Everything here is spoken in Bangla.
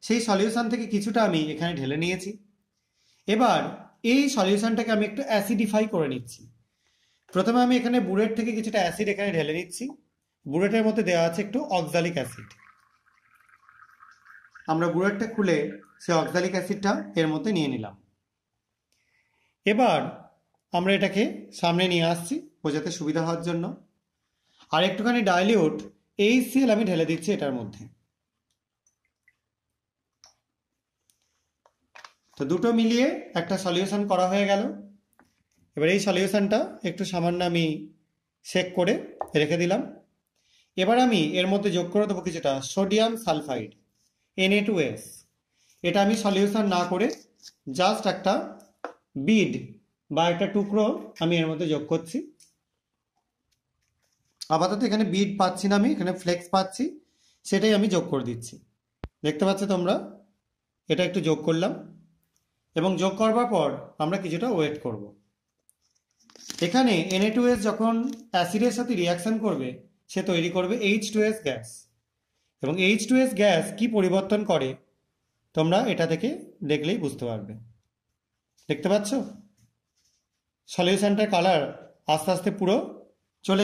সেই সলিউশন থেকে কিছুটা আমি এখানে ঢেলে নিয়েছি। এবার এই সলিউশনটাকে আমি একটু অ্যাসিডিফাই করে নিচ্ছি। প্রথমে আমি এখানে বুরেট থেকে কিছুটা অ্যাসিড এখানে ঢেলে নিচ্ছি। বুরেটের মধ্যে দেওয়া আছে একটু অক্সালিক অ্যাসিড। আমরা বুরেটটা খুলে সেই অক্সালিক অ্যাসিডটা এর মধ্যে নিয়ে নিলাম। এবার আমরা এটাকে সামনে নিয়ে আসছি বোঝাতে সুবিধা হওয়ার জন্য। আর একটুখানি ডাইলিউট HCl আমি ঢেলে দিচ্ছি এটার মধ্যে। তো দুটো মিলিয়ে একটা সলিউশন করা হয়ে গেল। এবার এই সলিউশনটা একটু সামান্য আমি শেক করে রেখে দিলাম। এবার আমি এর মধ্যে যোগ করে দেবো কিছুটা সোডিয়াম সালফাইড Na2S। এটা আমি সলিউশন না করে জাস্ট একটা বিড বা একটা টুকরো আমি এর মধ্যে যোগ করছি। আপাতত এখানে বিড পাচ্ছি না, আমি এখানে ফ্লেক্স পাচ্ছি, সেটাই আমি যোগ করে দিচ্ছি। দেখতে পাচ্ছ তোমরা, এটা একটু যোগ করলাম এবং যোগ করবার পর আমরা কিছুটা ওয়েট করব। এখানে Na2S যখন অ্যাসিডের সাথে রিয়াকশন করবে সে তৈরি করবে H2S গ্যাস। এবং H2S গ্যাস কি পরিবর্তন করে তোমরা এটা থেকে দেখলেই বুঝতে পারবে। দেখতে পাচ্ছ সলিউশনটার কালার আস্তে আস্তে পুরো চলে